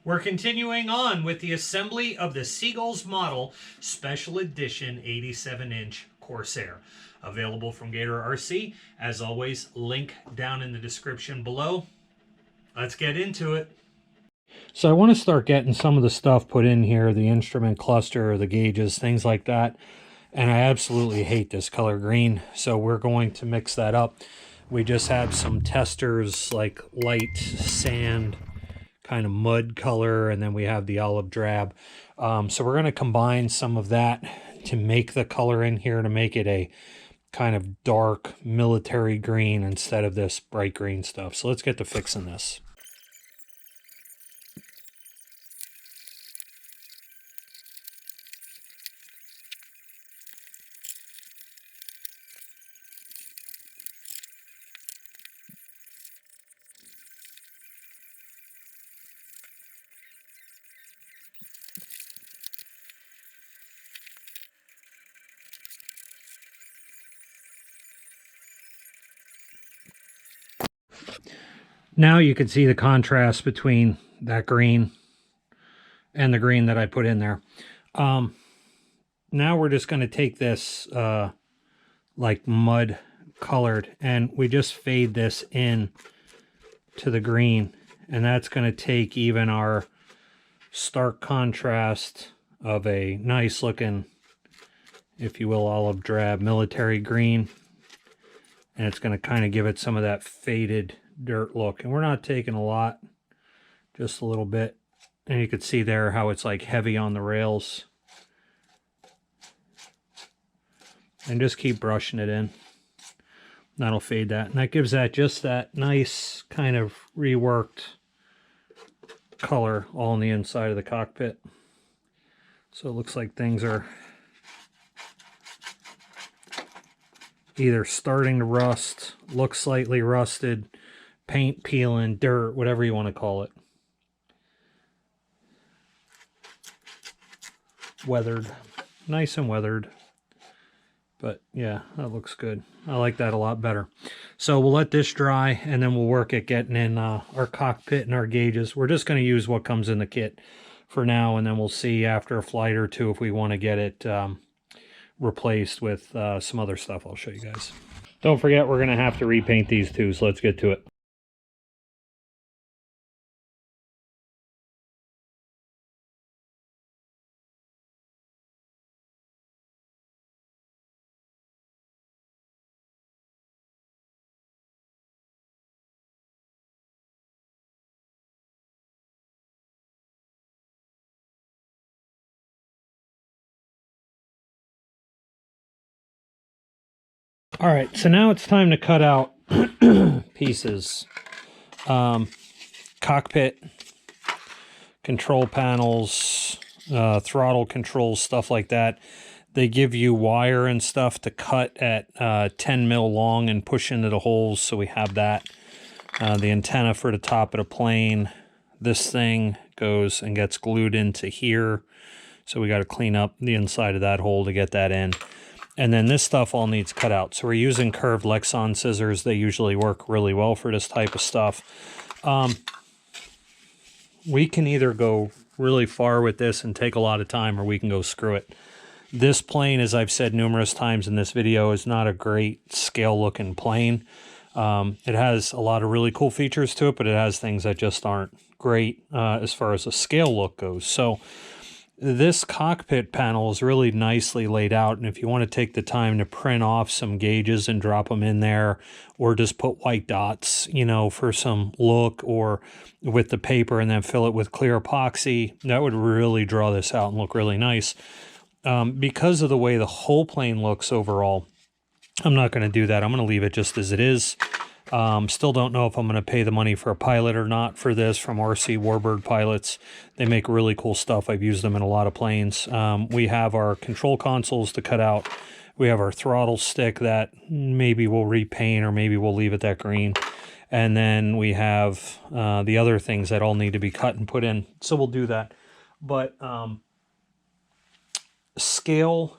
We're continuing on with the assembly of the Seagulls Model Special Edition 87-inch Corsair. Available from Gator-Rc. As always, link down in the description below. Let's get into it. So I want to start getting some of the stuff put in here, the instrument cluster, the gauges, things like that. And I absolutely hate this color green, so we're going to mix that up. We just have some testers like light sand, kind of mud color, and then we have the olive drab. So we're going to combine some of that to make the color in here to make it a kind of dark military green instead of this bright green stuff. So let's get to fixing this. Now you can see the contrast between that green and the green that I put in there. Now we're just going to take this like mud colored, and we just fade this in to the green, and that's going to take even our stark contrast of a nice looking, if you will, olive drab military green, and it's going to kind of give it some of that faded dirt look. And we're not taking a lot, just a little bit, and you can see there how it's like heavy on the rails, and just keep brushing it in. That'll fade that, and that gives that just that nice kind of reworked color all on the inside of the cockpit. So it looks like things are either starting to rust, look slightly rusted, paint peeling, dirt, whatever you want to call it. Weathered. Nice and weathered. But yeah, that looks good. I like that a lot better. So we'll let this dry, and then we'll work at getting in our cockpit and our gauges. We're just going to use what comes in the kit for now, and then we'll see after a flight or two if we want to get it replaced with some other stuff I'll show you guys. Don't forget, we're going to have to repaint these too, so let's get to it. All right, so now it's time to cut out pieces. Cockpit, control panels, throttle controls, stuff like that. They give you wire and stuff to cut at 10 mil long and push into the holes, so we have that. The antenna for the top of the plane. This thing goes and gets glued into here, so we got to clean up the inside of that hole to get that in. And then this stuff all needs cut out. So we're using curved Lexan scissors. They usually work really well for this type of stuff. We can either go really far with this and take a lot of time, or we can go screw it. This plane, as I've said numerous times in this video, is not a great scale looking plane. It has a lot of really cool features to it, but it has things that just aren't great as far as a scale look goes. So this cockpit panel is really nicely laid out, and if you want to take the time to print off some gauges and drop them in there, or just put white dots, you know, for some look, or with the paper and then fill it with clear epoxy, that would really draw this out and look really nice. Because of the way the whole plane looks overall, I'm not going to do that. I'm going to leave it just as it is. Still don't know if I'm going to pay the money for a pilot or not for this from RC Warbird pilots. They make really cool stuff. I've used them in a lot of planes. We have our control consoles to cut out. We have our throttle stick that maybe we'll repaint, or maybe we'll leave it that green. And then we have the other things that all need to be cut and put in. So we'll do that. But scale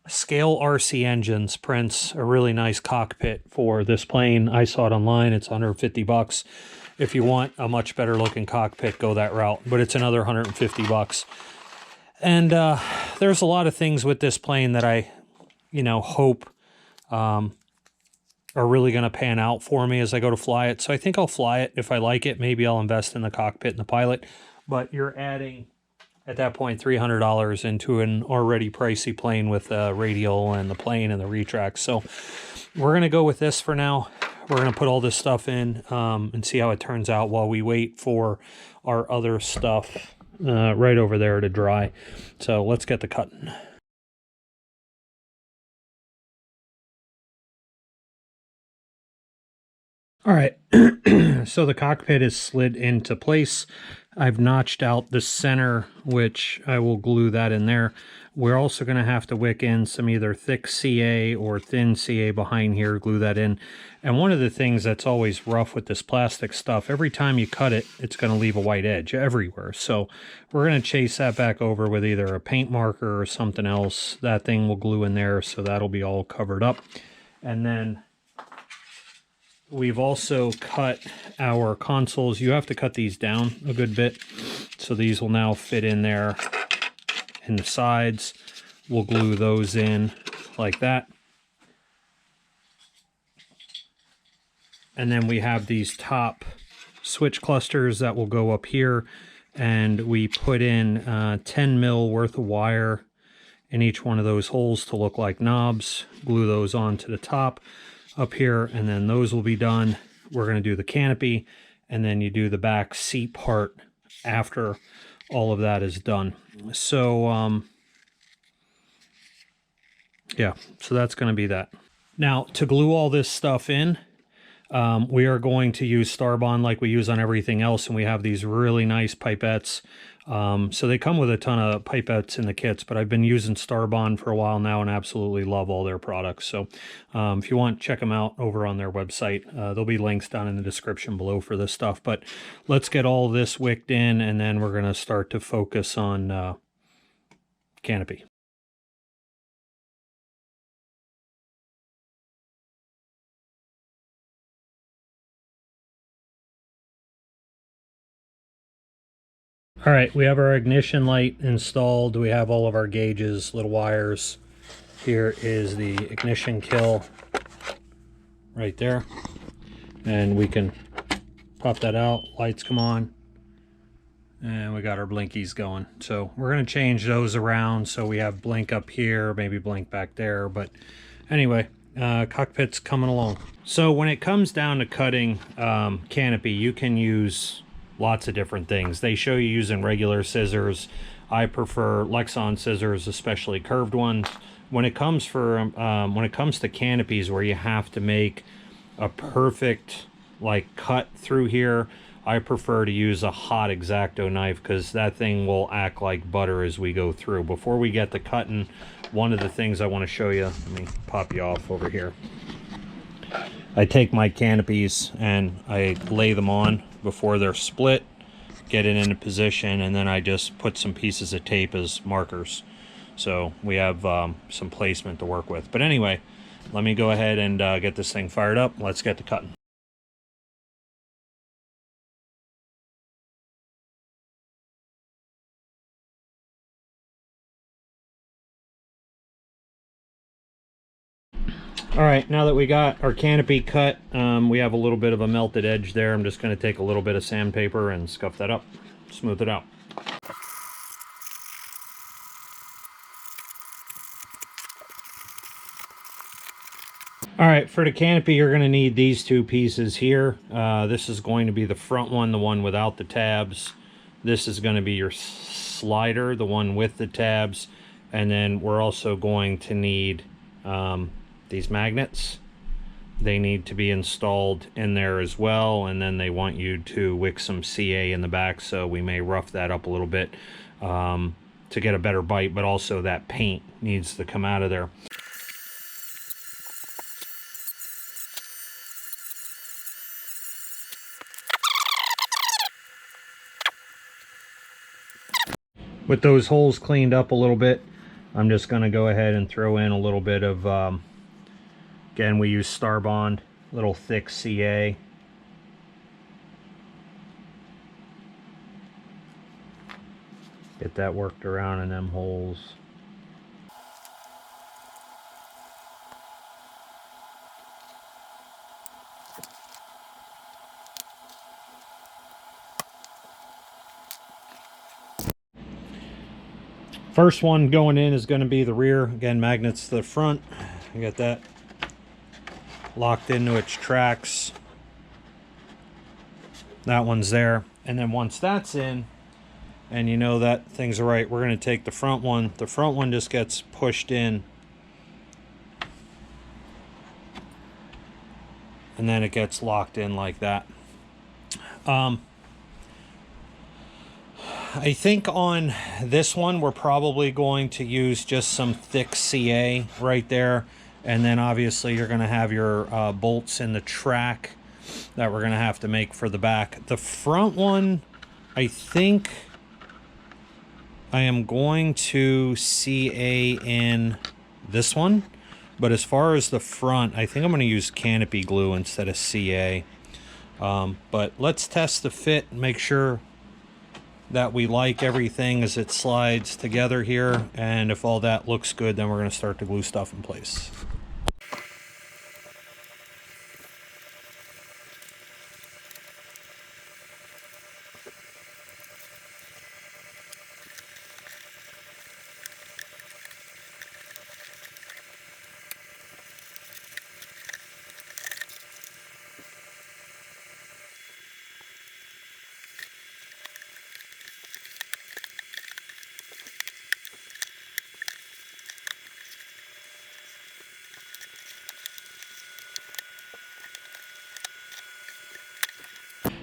Scale RC Engines prints a really nice cockpit for this plane. I saw it online. It's $150. If you want a much better looking cockpit, go that route, but it's another $150. And there's a lot of things with this plane that I, hope are really going to pan out for me as I go to fly it. So I think I'll fly it. If I like it, maybe I'll invest in the cockpit and the pilot. But you're adding, at that point, $300 into an already pricey plane with a radial and the plane and the retract. So we're going to go with this for now. We're going to put all this stuff in and see how it turns out while we wait for our other stuff right over there to dry. So let's get the cutting. All right, so the cockpit is slid into place. I've notched out the center, which I will glue that in there. We're also going to have to wick in some either thick CA or thin CA behind here, glue that in. And one of the things that's always rough with this plastic stuff, every time you cut it, it's going to leave a white edge everywhere. So we're going to chase that back over with either a paint marker or something else. That thing will glue in there, so that'll be all covered up. And then we've also cut our consoles. You have to cut these down a good bit. So these will now fit in there in the sides. We'll glue those in like that. And then we have these top switch clusters that will go up here. And we put in 10 mil worth of wire in each one of those holes to look like knobs. Glue those onto the top up here, and then those will be done. We're going to do the canopy, and then you do the back seat part after all of that is done. So yeah, so that's going to be that. Now, to glue all this stuff in, we are going to use Starbond like we use on everything else, and we have these really nice pipettes. So they come with a ton of pipettes in the kits, but I've been using Starbond for a while now and absolutely love all their products. So if you want, check them out over on their website. There'll be links down in the description below for this stuff. But let's get all this wicked in, and then we're going to start to focus on canopy. All right, we have our ignition light installed. We have all of our gauges, little wires. Here is the ignition kill right there. And we can pop that out, lights come on, and we got our blinkies going. So we're going to change those around so we have blink up here, maybe blink back there. But anyway, cockpit's coming along. So when it comes down to cutting canopy, you can use lots of different things. They show you using regular scissors. I prefer Lexan scissors, especially curved ones. When it comes to canopies where you have to make a perfect cut through here, I prefer to use a hot X-Acto knife because that thing will act like butter as we go through. Before we get to cutting, one of the things I want to show you, let me pop you off over here. I take my canopies and I lay them on before they're split, get it into position, and then I just put some pieces of tape as markers. So we have some placement to work with. But anyway, let me go ahead and get this thing fired up. Let's get to cutting. All right, now that we got our canopy cut, we have a little bit of a melted edge there. I'm just going to take a little bit of sandpaper and scuff that up, smooth it out. All right, for the canopy, you're going to need these two pieces here. This is going to be the front one, the one without the tabs. This is going to be your slider, the one with the tabs. And then we're also going to need these magnets. They need to be installed in there as well, and then they want you to wick some CA in the back, so we may rough that up a little bit to get a better bite, but also that paint needs to come out of there. With those holes cleaned up a little bit, I'm just going to go ahead and throw in a little bit of, again, we use Starbond, little thick CA. Get that worked around in them holes. First one going in is going to be the rear. Again, magnets to the front. You got that locked into its tracks. That one's there. And then once that's in, and you know that things are right, we're going to take the front one. The front one just gets pushed in. And then it gets locked in like that. I think on this one we're probably going to use just some thick CA right there, and then obviously you're going to have your bolts in the track that we're going to have to make for the back. The front one, I think I am going to CA in this one, but as far as the front, I think I'm going to use Canopy glue instead of CA. But let's test the fit and make sure that we like everything as it slides together here, and if all that looks good, then we're going to start to glue stuff in place.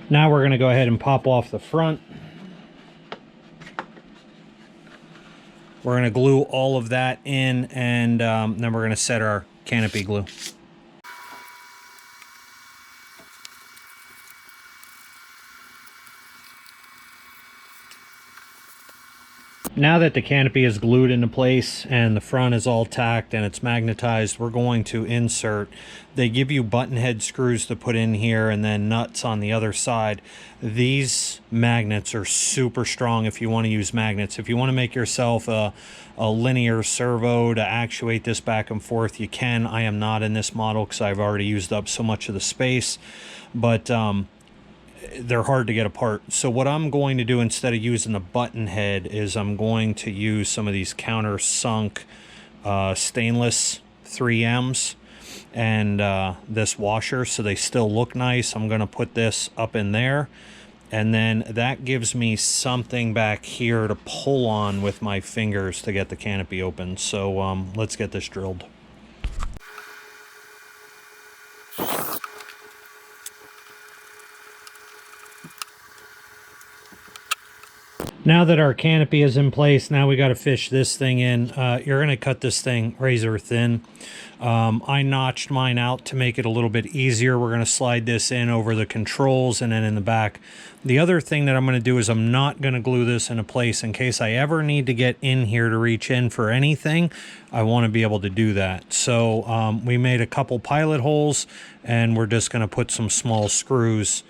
Now we're going to go ahead and pop off the front. We're going to glue all of that in, and then we're going to set our canopy glue. Now that the canopy is glued into place and the front is all tacked and it's magnetized, we're going to insert. They give you button head screws to put in here and then nuts on the other side. These magnets are super strong if you want to use magnets. If you want to make yourself a linear servo to actuate this back and forth, you can. I am not in this model because I've already used up so much of the space, but they're hard to get apart. So what I'm going to do instead of using the button head is I'm going to use some of these countersunk stainless 3Ms and this washer, so they still look nice. I'm going to put this up in there, and then that gives me something back here to pull on with my fingers to get the canopy open. So let's get this drilled. Now that our canopy is in place, now we got to fish this thing in. You're going to cut this thing razor thin. I notched mine out to make it a little bit easier. We're going to slide this in over the controls and then in the back. The other thing that I'm going to do is I'm not going to glue this into place in case I ever need to get in here to reach in for anything. I want to be able to do that. So we made a couple pilot holes, and we're just going to put some small screws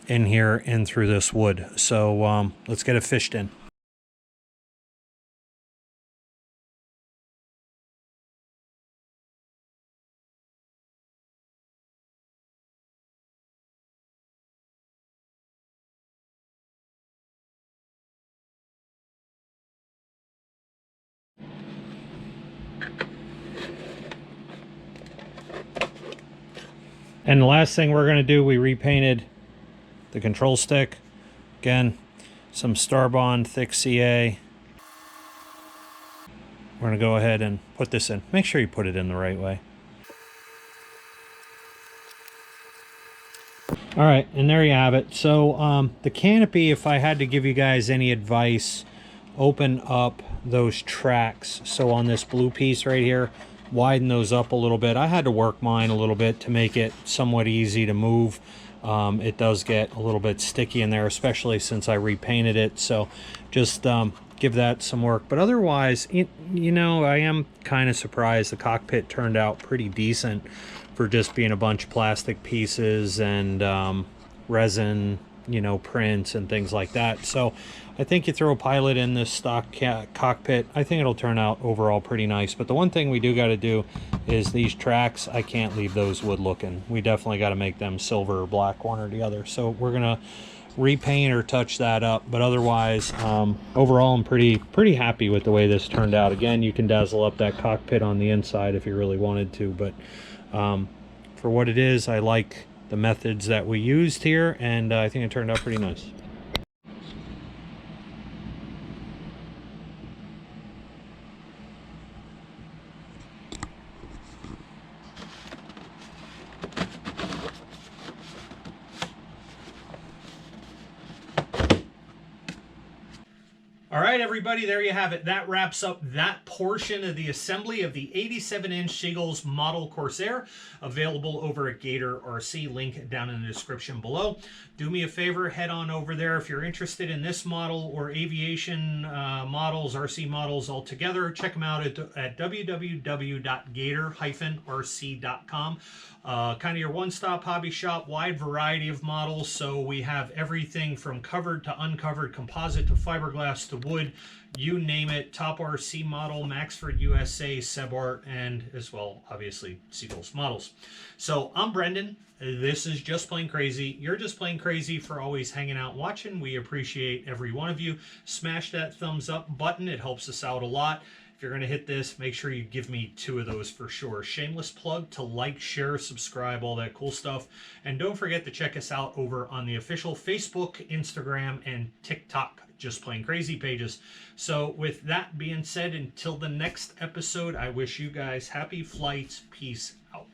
in here and through this wood. So let's get it fished in. And the last thing we're going to do, we repainted the control stick. Again, some Starbond thick CA. We're going to go ahead and put this in. Make sure you put it in the right way. All right, and there you have it. So the canopy, if I had to give you guys any advice, open up those tracks. So on this blue piece right here, widen those up a little bit. I had to work mine a little bit to make it somewhat easy to move. It does get a little bit sticky in there, especially since I repainted it. So just give that some work. But otherwise, you know, I am kind of surprised the cockpit turned out pretty decent for just being a bunch of plastic pieces and resin, you know, prints and things like that. So I think you throw a pilot in this stock cockpit, I think it'll turn out overall pretty nice. But the one thing we do got to do is these tracks, I can't leave those wood looking. We definitely got to make them silver or black, one or the other. So we're gonna repaint or touch that up. But otherwise, overall I'm pretty happy with the way this turned out. Again, you can dazzle up that cockpit on the inside if you really wanted to, but for what it is, I like the methods that we used here, and I think it turned out pretty nice. All right, everybody, there you have it. That wraps up that portion of the assembly of the 87-inch Seagulls Model Corsair, available over at Gator-Rc, link down in the description below. Do me a favor, head on over there if you're interested in this model or aviation models, RC models altogether. Check them out at www.gator-rc.com. Kind of your one-stop hobby shop, wide variety of models. So we have everything from covered to uncovered, composite to fiberglass to wood, you name it. Top RC model, Maxford USA, Sebart, and as well, obviously, Seagulls models. So I'm Brendan. This is Just Plain Crazy. You're just plain crazy for always hanging out watching. We appreciate every one of you. Smash that thumbs up button. It helps us out a lot. If you're going to hit this, make sure you give me 2 of those for sure. Shameless plug to like, share, subscribe, all that cool stuff. And don't forget to check us out over on the official Facebook, Instagram, and TikTok Just Plain Crazy pages. So with that being said, until the next episode, I wish you guys happy flights. Peace out.